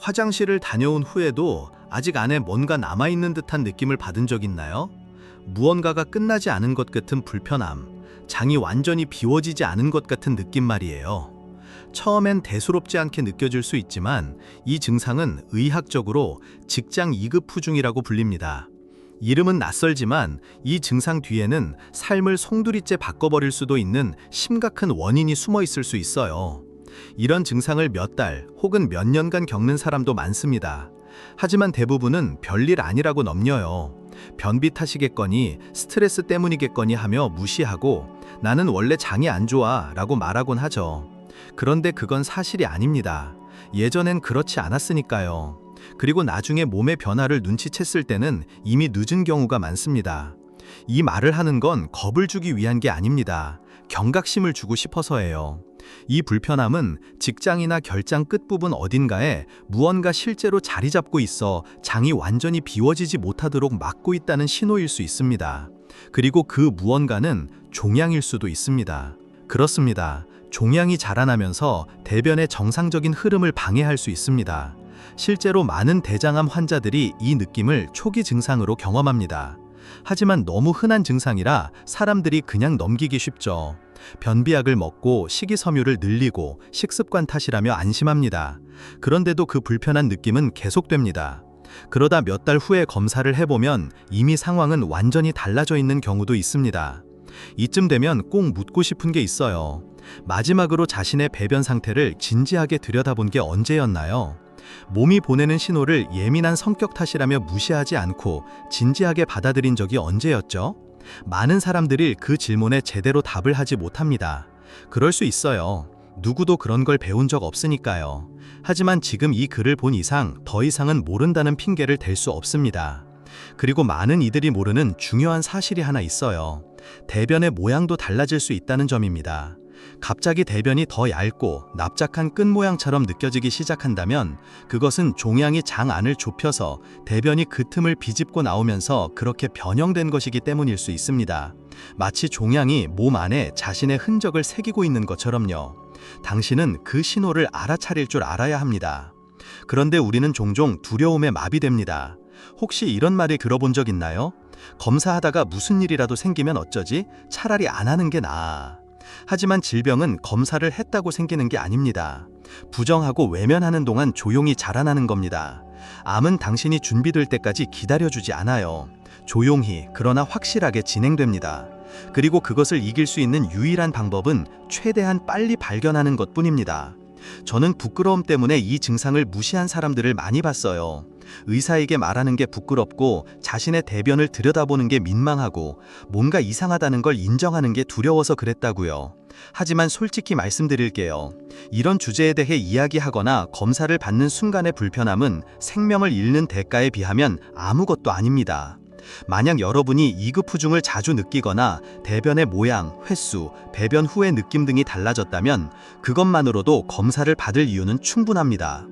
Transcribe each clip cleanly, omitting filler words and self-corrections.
화장실을 다녀온 후에도 아직 안에 뭔가 남아있는 듯한 느낌을 받은 적 있나요? 무언가가 끝나지 않은 것 같은 불편함, 장이 완전히 비워지지 않은 것 같은 느낌 말이에요. 처음엔 대수롭지 않게 느껴질 수 있지만 이 증상은 의학적으로 직장 2급 후중이라고 불립니다. 이름은 낯설지만 이 증상 뒤에는 삶을 송두리째 바꿔버릴 수도 있는 심각한 원인이 숨어 있을 수 있어요. 이런 증상을 몇 달 혹은 몇 년간 겪는 사람도 많습니다. 하지만 대부분은 별일 아니라고 넘겨요. 변비 탓이겠거니 스트레스 때문이겠거니 하며 무시하고 나는 원래 장이 안 좋아 라고 말하곤 하죠. 그런데 그건 사실이 아닙니다. 예전엔 그렇지 않았으니까요. 그리고 나중에 몸의 변화를 눈치챘을 때는 이미 늦은 경우가 많습니다. 이 말을 하는 건 겁을 주기 위한 게 아닙니다. 경각심을 주고 싶어서예요. 이 불편함은 직장이나 결장 끝부분 어딘가에 무언가 실제로 자리 잡고 있어 장이 완전히 비워지지 못하도록 막고 있다는 신호일 수 있습니다. 그리고 그 무언가는 종양일 수도 있습니다. 그렇습니다. 종양이 자라나면서 대변의 정상적인 흐름을 방해할 수 있습니다. 실제로 많은 대장암 환자들이 이 느낌을 초기 증상으로 경험합니다. 하지만 너무 흔한 증상이라 사람들이 그냥 넘기기 쉽죠. 변비약을 먹고 식이섬유를 늘리고 식습관 탓이라며 안심합니다. 그런데도 그 불편한 느낌은 계속됩니다. 그러다 몇 달 후에 검사를 해보면 이미 상황은 완전히 달라져 있는 경우도 있습니다. 이쯤 되면 꼭 묻고 싶은 게 있어요. 마지막으로 자신의 배변 상태를 진지하게 들여다본 게 언제였나요? 몸이 보내는 신호를 예민한 성격 탓이라며 무시하지 않고 진지하게 받아들인 적이 언제였죠? 많은 사람들이 그 질문에 제대로 답을 하지 못합니다. 그럴 수 있어요. 누구도 그런 걸 배운 적 없으니까요. 하지만 지금 이 글을 본 이상 더 이상은 모른다는 핑계를 댈 수 없습니다. 그리고 많은 이들이 모르는 중요한 사실이 하나 있어요. 대변의 모양도 달라질 수 있다는 점입니다. 갑자기 대변이 더 얇고 납작한 끈 모양처럼 느껴지기 시작한다면 그것은 종양이 장 안을 좁혀서 대변이 그 틈을 비집고 나오면서 그렇게 변형된 것이기 때문일 수 있습니다. 마치 종양이 몸 안에 자신의 흔적을 새기고 있는 것처럼요. 당신은 그 신호를 알아차릴 줄 알아야 합니다. 그런데 우리는 종종 두려움에 마비됩니다. 혹시 이런 말을 들어본 적 있나요? 검사하다가 무슨 일이라도 생기면 어쩌지? 차라리 안 하는 게 나아. 하지만 질병은 검사를 했다고 생기는 게 아닙니다. 부정하고 외면하는 동안 조용히 자라나는 겁니다. 암은 당신이 준비될 때까지 기다려주지 않아요. 조용히 그러나 확실하게 진행됩니다. 그리고 그것을 이길 수 있는 유일한 방법은 최대한 빨리 발견하는 것뿐입니다. 저는 부끄러움 때문에 이 증상을 무시한 사람들을 많이 봤어요. 의사에게 말하는 게 부끄럽고 자신의 대변을 들여다보는 게 민망하고 뭔가 이상하다는 걸 인정하는 게 두려워서 그랬다고요. 하지만 솔직히 말씀드릴게요. 이런 주제에 대해 이야기하거나 검사를 받는 순간의 불편함은 생명을 잃는 대가에 비하면 아무것도 아닙니다. 만약 여러분이 2급 후중을 자주 느끼거나 대변의 모양, 횟수, 배변 후의 느낌 등이 달라졌다면 그것만으로도 검사를 받을 이유는 충분합니다.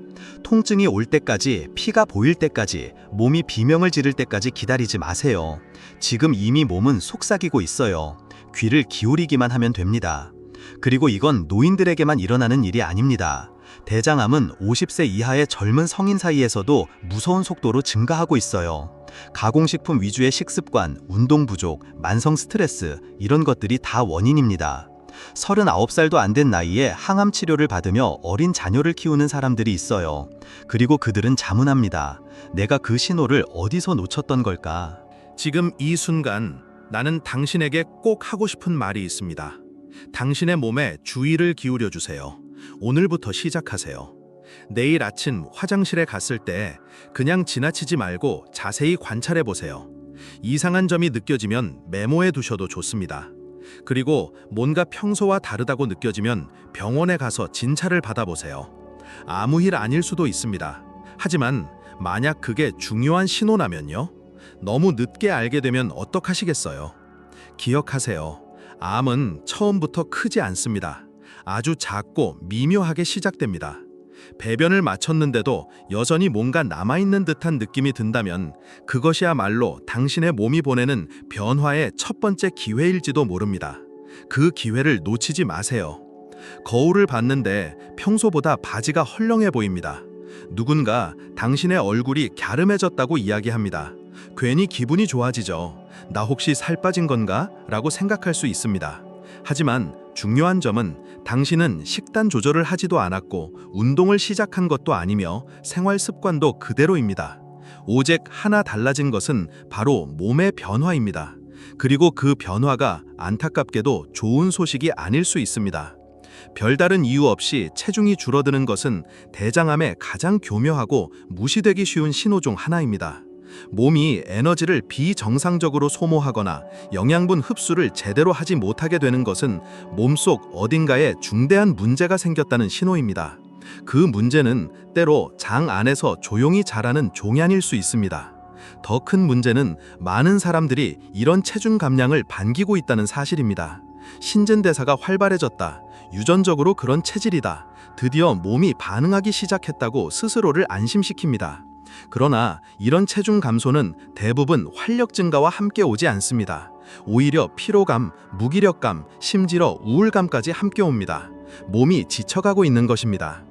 통증이 올 때까지, 피가 보일 때까지, 몸이 비명을 지를 때까지 기다리지 마세요. 지금 이미 몸은 속삭이고 있어요. 귀를 기울이기만 하면 됩니다. 그리고 이건 노인들에게만 일어나는 일이 아닙니다. 대장암은 50세 이하의 젊은 성인 사이에서도 무서운 속도로 증가하고 있어요. 가공식품 위주의 식습관, 운동 부족, 만성 스트레스 이런 것들이 다 원인입니다. 39살도 안 된 나이에 항암 치료를 받으며 어린 자녀를 키우는 사람들이 있어요. 그리고 그들은 자문합니다. 내가 그 신호를 어디서 놓쳤던 걸까? 지금 이 순간 나는 당신에게 꼭 하고 싶은 말이 있습니다. 당신의 몸에 주의를 기울여 주세요. 오늘부터 시작하세요. 내일 아침 화장실에 갔을 때 그냥 지나치지 말고 자세히 관찰해 보세요. 이상한 점이 느껴지면 메모해 두셔도 좋습니다. 그리고 뭔가 평소와 다르다고 느껴지면 병원에 가서 진찰을 받아보세요. 아무 일 아닐 수도 있습니다. 하지만 만약 그게 중요한 신호라면요? 너무 늦게 알게 되면 어떡하시겠어요? 기억하세요. 암은 처음부터 크지 않습니다. 아주 작고 미묘하게 시작됩니다. 배변을 마쳤는데도 여전히 뭔가 남아있는 듯한 느낌이 든다면 그것이야말로 당신의 몸이 보내는 변화의 첫 번째 기회일지도 모릅니다. 그 기회를 놓치지 마세요. 거울을 봤는데 평소보다 바지가 헐렁해 보입니다. 누군가 당신의 얼굴이 갸름해졌다고 이야기합니다. 괜히 기분이 좋아지죠. 나 혹시 살 빠진 건가? 라고 생각할 수 있습니다. 하지만 중요한 점은 당신은 식단 조절을 하지도 않았고 운동을 시작한 것도 아니며 생활 습관도 그대로입니다. 오직 하나 달라진 것은 바로 몸의 변화입니다. 그리고 그 변화가 안타깝게도 좋은 소식이 아닐 수 있습니다. 별다른 이유 없이 체중이 줄어드는 것은 대장암의 가장 교묘하고 무시되기 쉬운 신호 중 하나입니다. 몸이 에너지를 비정상적으로 소모하거나 영양분 흡수를 제대로 하지 못하게 되는 것은 몸속 어딘가에 중대한 문제가 생겼다는 신호입니다. 그 문제는 때로 장 안에서 조용히 자라는 종양일 수 있습니다. 더 큰 문제는 많은 사람들이 이런 체중 감량을 반기고 있다는 사실입니다. 신진대사가 활발해졌다. 유전적으로 그런 체질이다. 드디어 몸이 반응하기 시작했다고 스스로를 안심시킵니다. 그러나 이런 체중 감소는 대부분 활력 증가와 함께 오지 않습니다. 오히려 피로감, 무기력감, 심지어 우울감까지 함께 옵니다. 몸이 지쳐가고 있는 것입니다.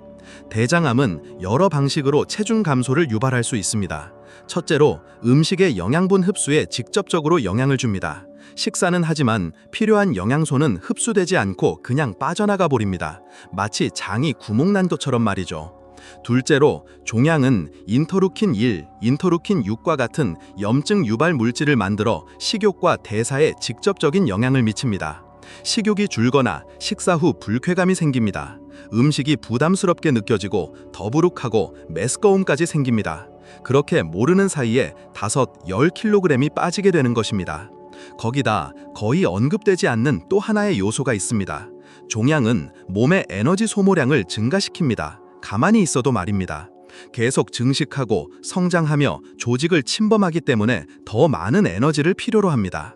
대장암은 여러 방식으로 체중 감소를 유발할 수 있습니다. 첫째로 음식의 영양분 흡수에 직접적으로 영향을 줍니다. 식사는 하지만 필요한 영양소는 흡수되지 않고 그냥 빠져나가 버립니다. 마치 장이 구멍난 것처럼 말이죠. 둘째로 종양은 인터루킨 1, 인터루킨 6과 같은 염증 유발 물질을 만들어 식욕과 대사에 직접적인 영향을 미칩니다. 식욕이 줄거나 식사 후 불쾌감이 생깁니다. 음식이 부담스럽게 느껴지고 더부룩하고 메스꺼움까지 생깁니다. 그렇게 모르는 사이에 5-10kg이 빠지게 되는 것입니다. 거기다 거의 언급되지 않는 또 하나의 요소가 있습니다. 종양은 몸의 에너지 소모량을 증가시킵니다. 가만히 있어도 말입니다. 계속 증식하고 성장하며 조직을 침범하기 때문에 더 많은 에너지를 필요로 합니다.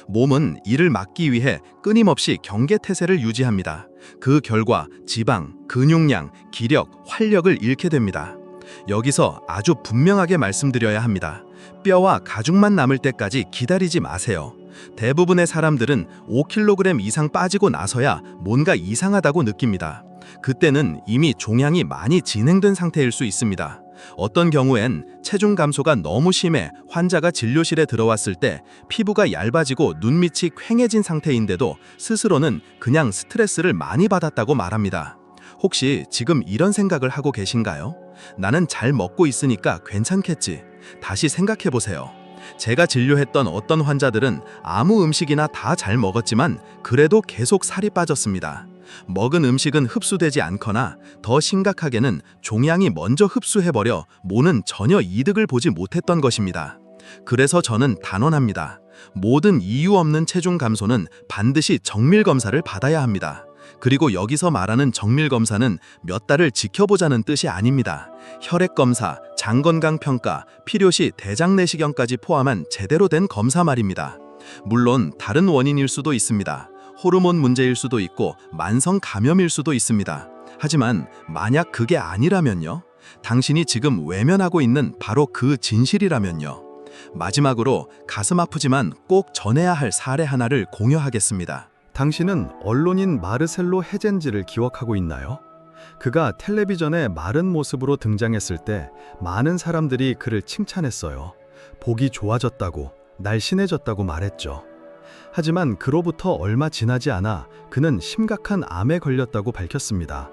몸은 이를 막기 위해 끊임없이 경계태세를 유지합니다. 그 결과 지방, 근육량, 기력, 활력을 잃게 됩니다. 여기서 아주 분명하게 말씀드려야 합니다. 뼈와 가죽만 남을 때까지 기다리지 마세요. 대부분의 사람들은 5kg 이상 빠지고 나서야 뭔가 이상하다고 느낍니다. 그때는 이미 종양이 많이 진행된 상태일 수 있습니다. 어떤 경우엔 체중 감소가 너무 심해 환자가 진료실에 들어왔을 때 피부가 얇아지고 눈밑이 퀭해진 상태인데도 스스로는 그냥 스트레스를 많이 받았다고 말합니다. 혹시 지금 이런 생각을 하고 계신가요? 나는 잘 먹고 있으니까 괜찮겠지. 다시 생각해 보세요. 제가 진료했던 어떤 환자들은 아무 음식이나 다 잘 먹었지만 그래도 계속 살이 빠졌습니다. 먹은 음식은 흡수되지 않거나 더 심각하게는 종양이 먼저 흡수해버려 모는 전혀 이득을 보지 못했던 것입니다. 그래서 저는 단언합니다. 모든 이유 없는 체중 감소는 반드시 정밀 검사를 받아야 합니다. 그리고 여기서 말하는 정밀 검사는 몇 달을 지켜보자는 뜻이 아닙니다. 혈액 검사, 장 건강 평가, 필요시 대장 내시경까지 포함한 제대로 된 검사 말입니다. 물론 다른 원인일 수도 있습니다. 호르몬 문제일 수도 있고 만성 감염일 수도 있습니다. 하지만 만약 그게 아니라면요? 당신이 지금 외면하고 있는 바로 그 진실이라면요? 마지막으로 가슴 아프지만 꼭 전해야 할 사례 하나를 공유하겠습니다. 당신은 언론인 마르셀로 헤젠지를 기억하고 있나요? 그가 텔레비전에 마른 모습으로 등장했을 때 많은 사람들이 그를 칭찬했어요. 보기 좋아졌다고, 날씬해졌다고 말했죠. 하지만 그로부터 얼마 지나지 않아 그는 심각한 암에 걸렸다고 밝혔습니다.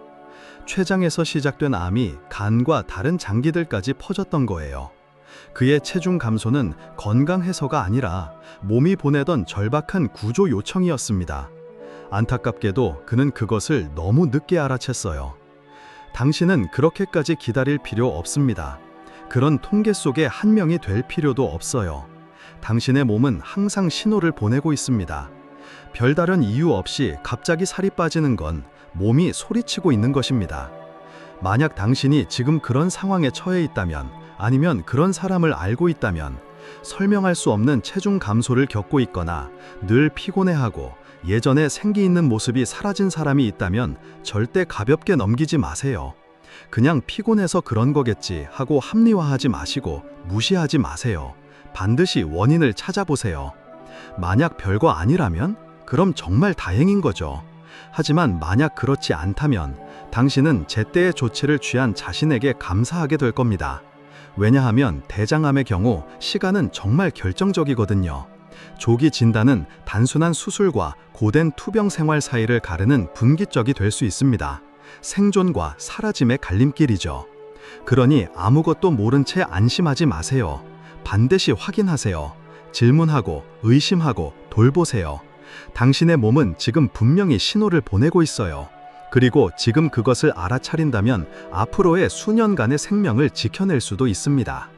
췌장에서 시작된 암이 간과 다른 장기들까지 퍼졌던 거예요. 그의 체중 감소는 건강해서가 아니라 몸이 보내던 절박한 구조 요청이었습니다. 안타깝게도 그는 그것을 너무 늦게 알아챘어요. 당신은 그렇게까지 기다릴 필요 없습니다. 그런 통계 속에 한 명이 될 필요도 없어요. 당신의 몸은 항상 신호를 보내고 있습니다. 별다른 이유 없이 갑자기 살이 빠지는 건 몸이 소리치고 있는 것입니다. 만약 당신이 지금 그런 상황에 처해 있다면, 아니면 그런 사람을 알고 있다면, 설명할 수 없는 체중 감소를 겪고 있거나 늘 피곤해하고 예전에 생기 있는 모습이 사라진 사람이 있다면 절대 가볍게 넘기지 마세요. 그냥 피곤해서 그런 거겠지 하고 합리화하지 마시고 무시하지 마세요. 반드시 원인을 찾아보세요. 만약 별거 아니라면 그럼 정말 다행인 거죠. 하지만 만약 그렇지 않다면 당신은 제때의 조치를 취한 자신에게 감사하게 될 겁니다. 왜냐하면 대장암의 경우 시간은 정말 결정적이거든요. 조기 진단은 단순한 수술과 고된 투병 생활 사이를 가르는 분기점이 될 수 있습니다. 생존과 사라짐의 갈림길이죠. 그러니 아무것도 모른 채 안심하지 마세요. 반드시 확인하세요. 질문하고 의심하고 돌보세요. 당신의 몸은 지금 분명히 신호를 보내고 있어요. 그리고 지금 그것을 알아차린다면 앞으로의 수년간의 생명을 지켜낼 수도 있습니다.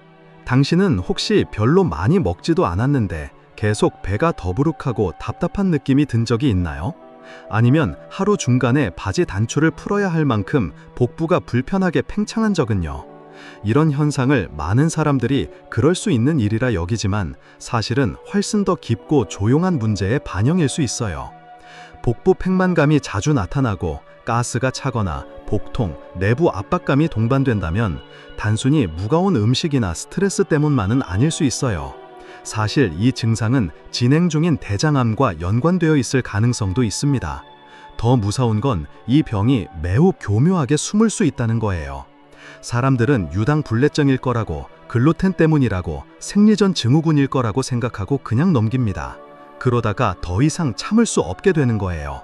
당신은 혹시 별로 많이 먹지도 않았는데 계속 배가 더부룩하고 답답한 느낌이 든 적이 있나요? 아니면 하루 중간에 바지 단추를 풀어야 할 만큼 복부가 불편하게 팽창한 적은요? 이런 현상을 많은 사람들이 그럴 수 있는 일이라 여기지만 사실은 훨씬 더 깊고 조용한 문제의 반영일 수 있어요. 복부 팽만감이 자주 나타나고 가스가 차거나 복통, 내부 압박감이 동반된다면 단순히 무거운 음식이나 스트레스 때문만은 아닐 수 있어요. 사실 이 증상은 진행 중인 대장암과 연관되어 있을 가능성도 있습니다. 더 무서운 건 이 병이 매우 교묘하게 숨을 수 있다는 거예요. 사람들은 유당불내증일 거라고, 글루텐 때문이라고, 생리전 증후군일 거라고 생각하고 그냥 넘깁니다. 그러다가 더 이상 참을 수 없게 되는 거예요.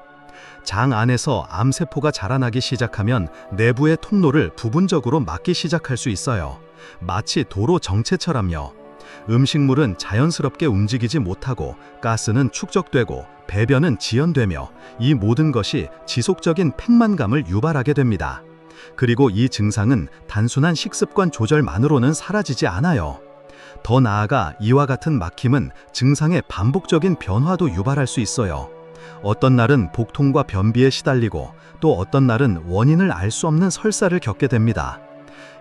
장 안에서 암세포가 자라나기 시작하면 내부의 통로를 부분적으로 막기 시작할 수 있어요. 마치 도로 정체처럼요. 음식물은 자연스럽게 움직이지 못하고 가스는 축적되고 배변은 지연되며 이 모든 것이 지속적인 팽만감을 유발하게 됩니다. 그리고 이 증상은 단순한 식습관 조절만으로는 사라지지 않아요. 더 나아가 이와 같은 막힘은 증상의 반복적인 변화도 유발할 수 있어요. 어떤 날은 복통과 변비에 시달리고 또 어떤 날은 원인을 알 수 없는 설사를 겪게 됩니다.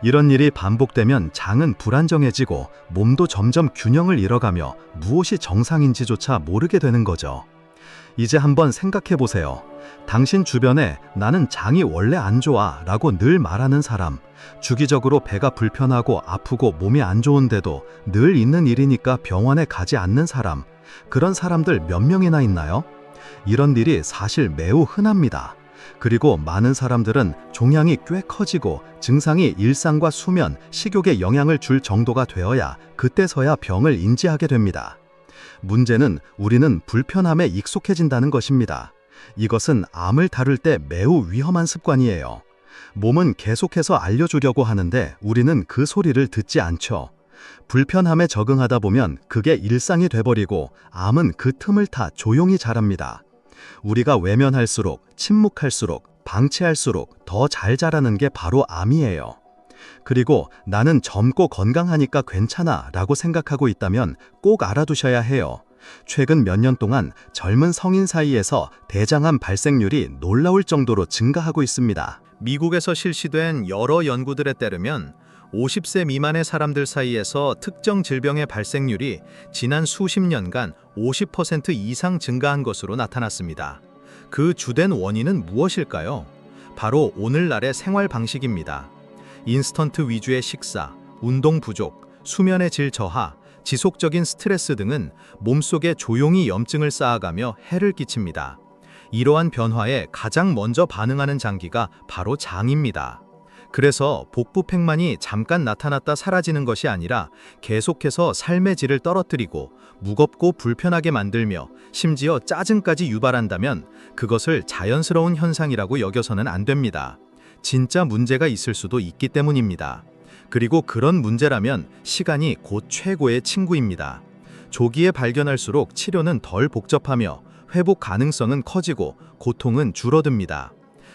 이런 일이 반복되면 장은 불안정해지고 몸도 점점 균형을 잃어가며 무엇이 정상인지조차 모르게 되는 거죠. 이제 한번 생각해 보세요. 당신 주변에 나는 장이 원래 안 좋아 라고 늘 말하는 사람, 주기적으로 배가 불편하고 아프고 몸이 안 좋은데도 늘 있는 일이니까 병원에 가지 않는 사람, 그런 사람들 몇 명이나 있나요? 이런 일이 사실 매우 흔합니다. 그리고 많은 사람들은 종양이 꽤 커지고 증상이 일상과 수면, 식욕에 영향을 줄 정도가 되어야 그때서야 병을 인지하게 됩니다. 문제는 우리는 불편함에 익숙해진다는 것입니다. 이것은 암을 다룰 때 매우 위험한 습관이에요. 몸은 계속해서 알려주려고 하는데 우리는 그 소리를 듣지 않죠. 불편함에 적응하다 보면 그게 일상이 돼버리고 암은 그 틈을 타 조용히 자랍니다. 우리가 외면할수록, 침묵할수록, 방치할수록 더 잘 자라는 게 바로 암이에요. 그리고 나는 젊고 건강하니까 괜찮아 라고 생각하고 있다면 꼭 알아두셔야 해요. 최근 몇 년 동안 젊은 성인 사이에서 대장암 발생률이 놀라울 정도로 증가하고 있습니다. 미국에서 실시된 여러 연구들에 따르면 50세 미만의 사람들 사이에서 특정 질병의 발생률이 지난 수십 년간 50% 이상 증가한 것으로 나타났습니다. 그 주된 원인은 무엇일까요? 바로 오늘날의 생활 방식입니다. 인스턴트 위주의 식사, 운동 부족, 수면의 질 저하, 지속적인 스트레스 등은 몸속에 조용히 염증을 쌓아가며 해를 끼칩니다. 이러한 변화에 가장 먼저 반응하는 장기가 바로 장입니다. 그래서 복부 팽만이 잠깐 나타났다 사라지는 것이 아니라 계속해서 삶의 질을 떨어뜨리고 무겁고 불편하게 만들며 심지어 짜증까지 유발한다면 그것을 자연스러운 현상이라고 여겨서는 안 됩니다. 진짜 문제가 있을 수도 있기 때문입니다. 그리고 그런 문제라면 시간이 곧 최고의 친구입니다. 조기에 발견할수록 치료는 덜 복잡하며 회복 가능성은 커지고 고통은 줄어듭니다.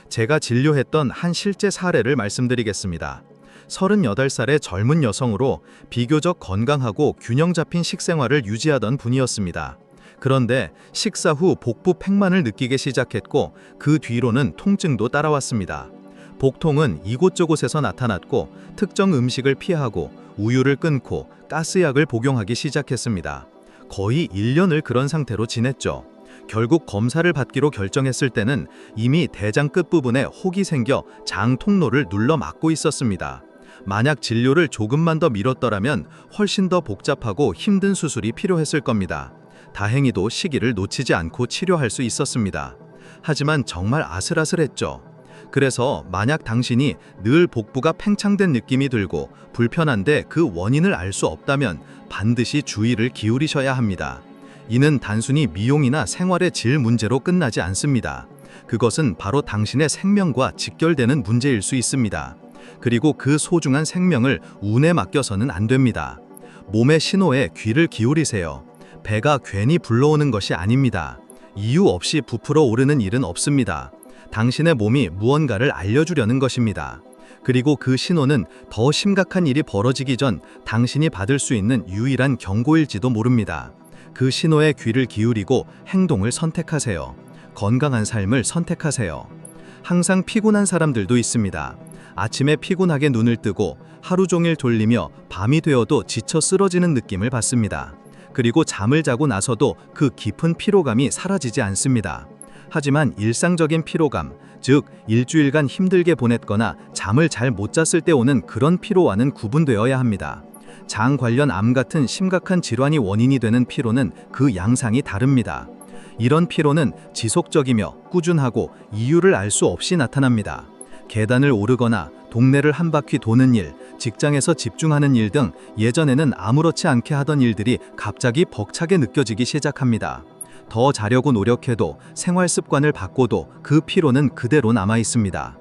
제가 진료했던 한 실제 사례를 말씀드리겠습니다. 38살의 젊은 여성으로 비교적 건강하고 균형 잡힌 식생활을 유지하던 분이었습니다. 그런데 식사 후 복부 팽만을 느끼기 시작했고 그 뒤로는 통증도 따라왔습니다. 복통은 이곳저곳에서 나타났고 특정 음식을 피하고 우유를 끊고 가스약을 복용하기 시작했습니다. 거의 1년을 그런 상태로 지냈죠. 결국 검사를 받기로 결정했을 때는 이미 대장 끝부분에 혹이 생겨 장 통로를 눌러 막고 있었습니다. 만약 진료를 조금만 더 미뤘더라면 훨씬 더 복잡하고 힘든 수술이 필요했을 겁니다. 다행히도 시기를 놓치지 않고 치료할 수 있었습니다. 하지만 정말 아슬아슬했죠. 그래서 만약 당신이 늘 복부가 팽창된 느낌이 들고 불편한데 그 원인을 알 수 없다면 반드시 주의를 기울이셔야 합니다. 이는 단순히 미용이나 생활의 질 문제로 끝나지 않습니다. 그것은 바로 당신의 생명과 직결되는 문제일 수 있습니다. 그리고 그 소중한 생명을 운에 맡겨서는 안 됩니다. 몸의 신호에 귀를 기울이세요. 배가 괜히 불러오는 것이 아닙니다. 이유 없이 부풀어 오르는 일은 없습니다. 당신의 몸이 무언가를 알려주려는 것입니다. 그리고 그 신호는 더 심각한 일이 벌어지기 전 당신이 받을 수 있는 유일한 경고일지도 모릅니다. 그 신호에 귀를 기울이고 행동을 선택하세요. 건강한 삶을 선택하세요. 항상 피곤한 사람들도 있습니다. 아침에 피곤하게 눈을 뜨고 하루 종일 졸리며 밤이 되어도 지쳐 쓰러지는 느낌을 받습니다. 그리고 잠을 자고 나서도 그 깊은 피로감이 사라지지 않습니다. 하지만 일상적인 피로감, 즉 일주일간 힘들게 보냈거나 잠을 잘 못 잤을 때 오는 그런 피로와는 구분되어야 합니다. 장 관련 암 같은 심각한 질환이 원인이 되는 피로는 그 양상이 다릅니다. 이런 피로는 지속적이며 꾸준하고 이유를 알 수 없이 나타납니다. 계단을 오르거나 동네를 한 바퀴 도는 일, 직장에서 집중하는 일 등 예전에는 아무렇지 않게 하던 일들이 갑자기 벅차게 느껴지기 시작합니다. 더 자려고 노력해도 생활 습관을 바꿔도 그 피로는 그대로 남아 있습니다.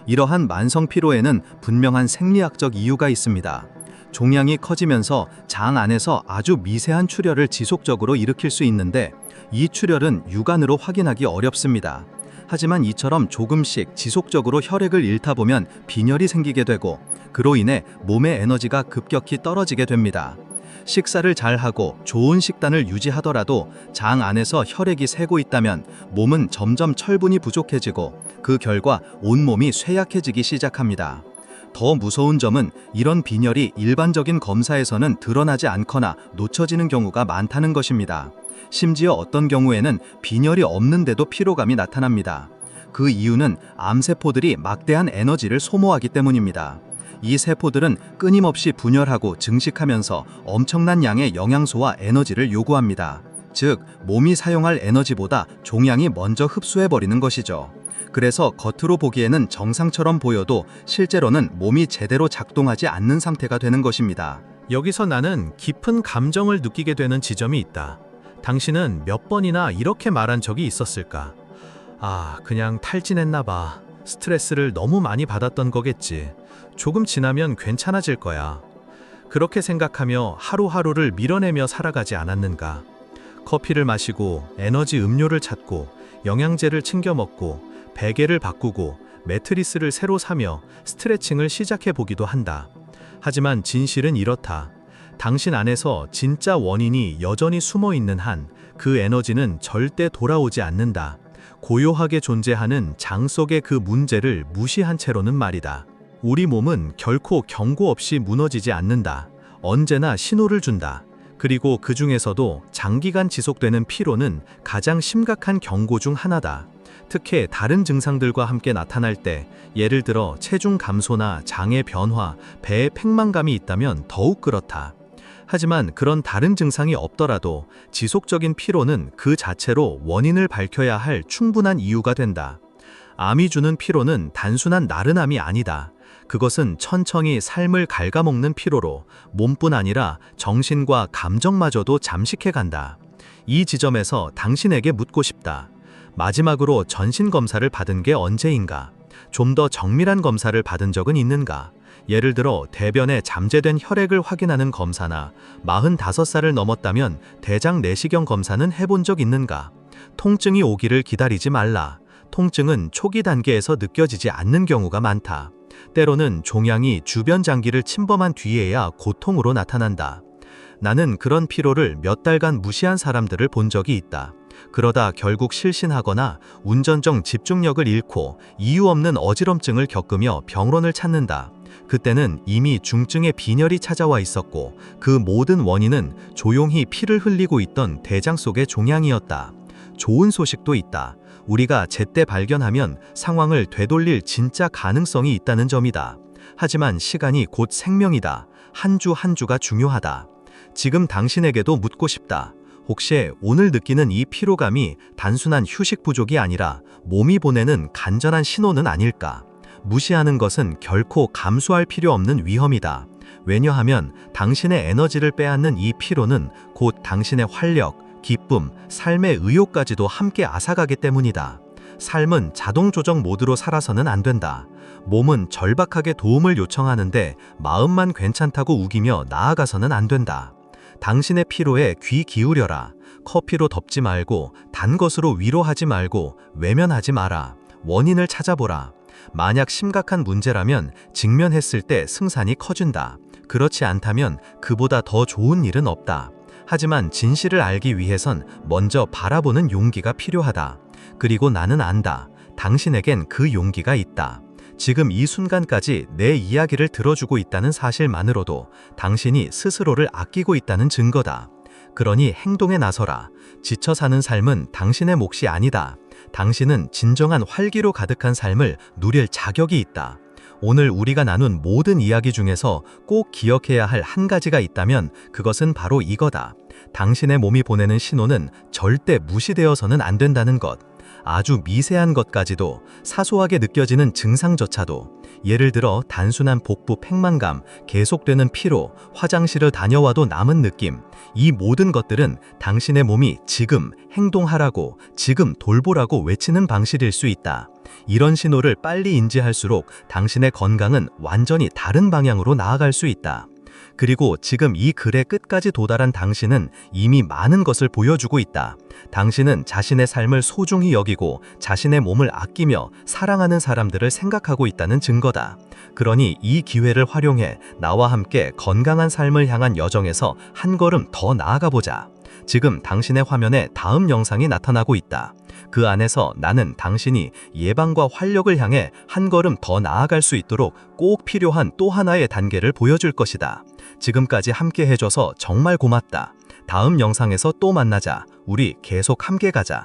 이러한 만성 피로에는 분명한 생리학적 이유가 있습니다. 종양이 커지면서 장 안에서 아주 미세한 출혈을 지속적으로 일으킬 수 있는데 이 출혈은 육안으로 확인하기 어렵습니다. 하지만 이처럼 조금씩 지속적으로 혈액을 잃다 보면 빈혈이 생기게 되고 그로 인해 몸의 에너지가 급격히 떨어지게 됩니다. 식사를 잘하고 좋은 식단을 유지하더라도 장 안에서 혈액이 새고 있다면 몸은 점점 철분이 부족해지고 그 결과 온몸이 쇠약해지기 시작합니다. 더 무서운 점은 이런 빈혈이 일반적인 검사에서는 드러나지 않거나 놓쳐지는 경우가 많다는 것입니다. 심지어 어떤 경우에는 빈혈이 없는데도 피로감이 나타납니다. 그 이유는 암세포들이 막대한 에너지를 소모하기 때문입니다. 이 세포들은 끊임없이 분열하고 증식하면서 엄청난 양의 영양소와 에너지를 요구합니다. 즉, 몸이 사용할 에너지보다 종양이 먼저 흡수해버리는 것이죠. 그래서 겉으로 보기에는 정상처럼 보여도 실제로는 몸이 제대로 작동하지 않는 상태가 되는 것입니다. 여기서 나는 깊은 감정을 느끼게 되는 지점이 있다. 당신은 몇 번이나 이렇게 말한 적이 있었을까? 아, 그냥 탈진했나 봐. 스트레스를 너무 많이 받았던 거겠지. 조금 지나면 괜찮아질 거야. 그렇게 생각하며 하루하루를 밀어내며 살아가지 않았는가? 커피를 마시고 에너지 음료를 찾고 영양제를 챙겨 먹고 베개를 바꾸고 매트리스를 새로 사며 스트레칭을 시작해 보기도 한다. 하지만 진실은 이렇다. 당신 안에서 진짜 원인이 여전히 숨어 있는 한 그 에너지는 절대 돌아오지 않는다. 고요하게 존재하는 장 속의 그 문제를 무시한 채로는 말이다. 우리 몸은 결코 경고 없이 무너지지 않는다. 언제나 신호를 준다. 그리고 그 중에서도 장기간 지속되는 피로는 가장 심각한 경고 중 하나다. 특히 다른 증상들과 함께 나타날 때, 예를 들어 체중 감소나 장의 변화, 배에 팽만감이 있다면 더욱 그렇다. 하지만 그런 다른 증상이 없더라도 지속적인 피로는 그 자체로 원인을 밝혀야 할 충분한 이유가 된다. 암이 주는 피로는 단순한 나른함이 아니다. 그것은 천천히 삶을 갉아먹는 피로로 몸뿐 아니라 정신과 감정마저도 잠식해 간다. 이 지점에서 당신에게 묻고 싶다. 마지막으로 전신 검사를 받은 게 언제인가? 좀 더 정밀한 검사를 받은 적은 있는가? 예를 들어 대변에 잠재된 혈액을 확인하는 검사나 45살을 넘었다면 대장 내시경 검사는 해본 적 있는가? 통증이 오기를 기다리지 말라. 통증은 초기 단계에서 느껴지지 않는 경우가 많다. 때로는 종양이 주변 장기를 침범한 뒤에야 고통으로 나타난다. 나는 그런 피로를 몇 달간 무시한 사람들을 본 적이 있다. 그러다 결국 실신하거나 운전 중 집중력을 잃고 이유 없는 어지럼증을 겪으며 병원을 찾는다. 그때는 이미 중증의 빈혈이 찾아와 있었고 그 모든 원인은 조용히 피를 흘리고 있던 대장 속의 종양이었다. 좋은 소식도 있다. 우리가 제때 발견하면 상황을 되돌릴 진짜 가능성이 있다는 점이다. 하지만 시간이 곧 생명이다. 한 주 한 주가 중요하다. 지금 당신에게도 묻고 싶다. 혹시 오늘 느끼는 이 피로감이 단순한 휴식 부족이 아니라 몸이 보내는 간절한 신호는 아닐까? 무시하는 것은 결코 감수할 필요 없는 위험이다. 왜냐하면 당신의 에너지를 빼앗는 이 피로는 곧 당신의 활력, 기쁨, 삶의 의욕까지도 함께 앗아가기 때문이다. 삶은 자동 조정 모드로 살아서는 안 된다. 몸은 절박하게 도움을 요청하는데 마음만 괜찮다고 우기며 나아가서는 안 된다. 당신의 피로에 귀 기울여라. 커피로 덮지 말고, 단 것으로 위로하지 말고, 외면하지 마라. 원인을 찾아보라. 만약 심각한 문제라면 직면했을 때 승산이 커진다. 그렇지 않다면 그보다 더 좋은 일은 없다. 하지만 진실을 알기 위해선 먼저 바라보는 용기가 필요하다. 그리고 나는 안다. 당신에겐 그 용기가 있다. 지금 이 순간까지 내 이야기를 들어주고 있다는 사실만으로도 당신이 스스로를 아끼고 있다는 증거다. 그러니 행동에 나서라. 지쳐 사는 삶은 당신의 몫이 아니다. 당신은 진정한 활기로 가득한 삶을 누릴 자격이 있다. 오늘 우리가 나눈 모든 이야기 중에서 꼭 기억해야 할 한 가지가 있다면 그것은 바로 이거다. 당신의 몸이 보내는 신호는 절대 무시되어서는 안 된다는 것. 아주 미세한 것까지도, 사소하게 느껴지는 증상조차도, 예를 들어 단순한 복부 팽만감, 계속되는 피로, 화장실을 다녀와도 남은 느낌, 이 모든 것들은 당신의 몸이 지금 행동하라고, 지금 돌보라고 외치는 방식일 수 있다. 이런 신호를 빨리 인지할수록 당신의 건강은 완전히 다른 방향으로 나아갈 수 있다. 그리고 지금 이 글의 끝까지 도달한 당신은 이미 많은 것을 보여주고 있다. 당신은 자신의 삶을 소중히 여기고 자신의 몸을 아끼며 사랑하는 사람들을 생각하고 있다는 증거다. 그러니 이 기회를 활용해 나와 함께 건강한 삶을 향한 여정에서 한 걸음 더 나아가 보자. 지금 당신의 화면에 다음 영상이 나타나고 있다. 그 안에서 나는 당신이 예방과 활력을 향해 한 걸음 더 나아갈 수 있도록 꼭 필요한 또 하나의 단계를 보여줄 것이다. 지금까지 함께 해줘서 정말 고맙다. 다음 영상에서 또 만나자. 우리 계속 함께 가자.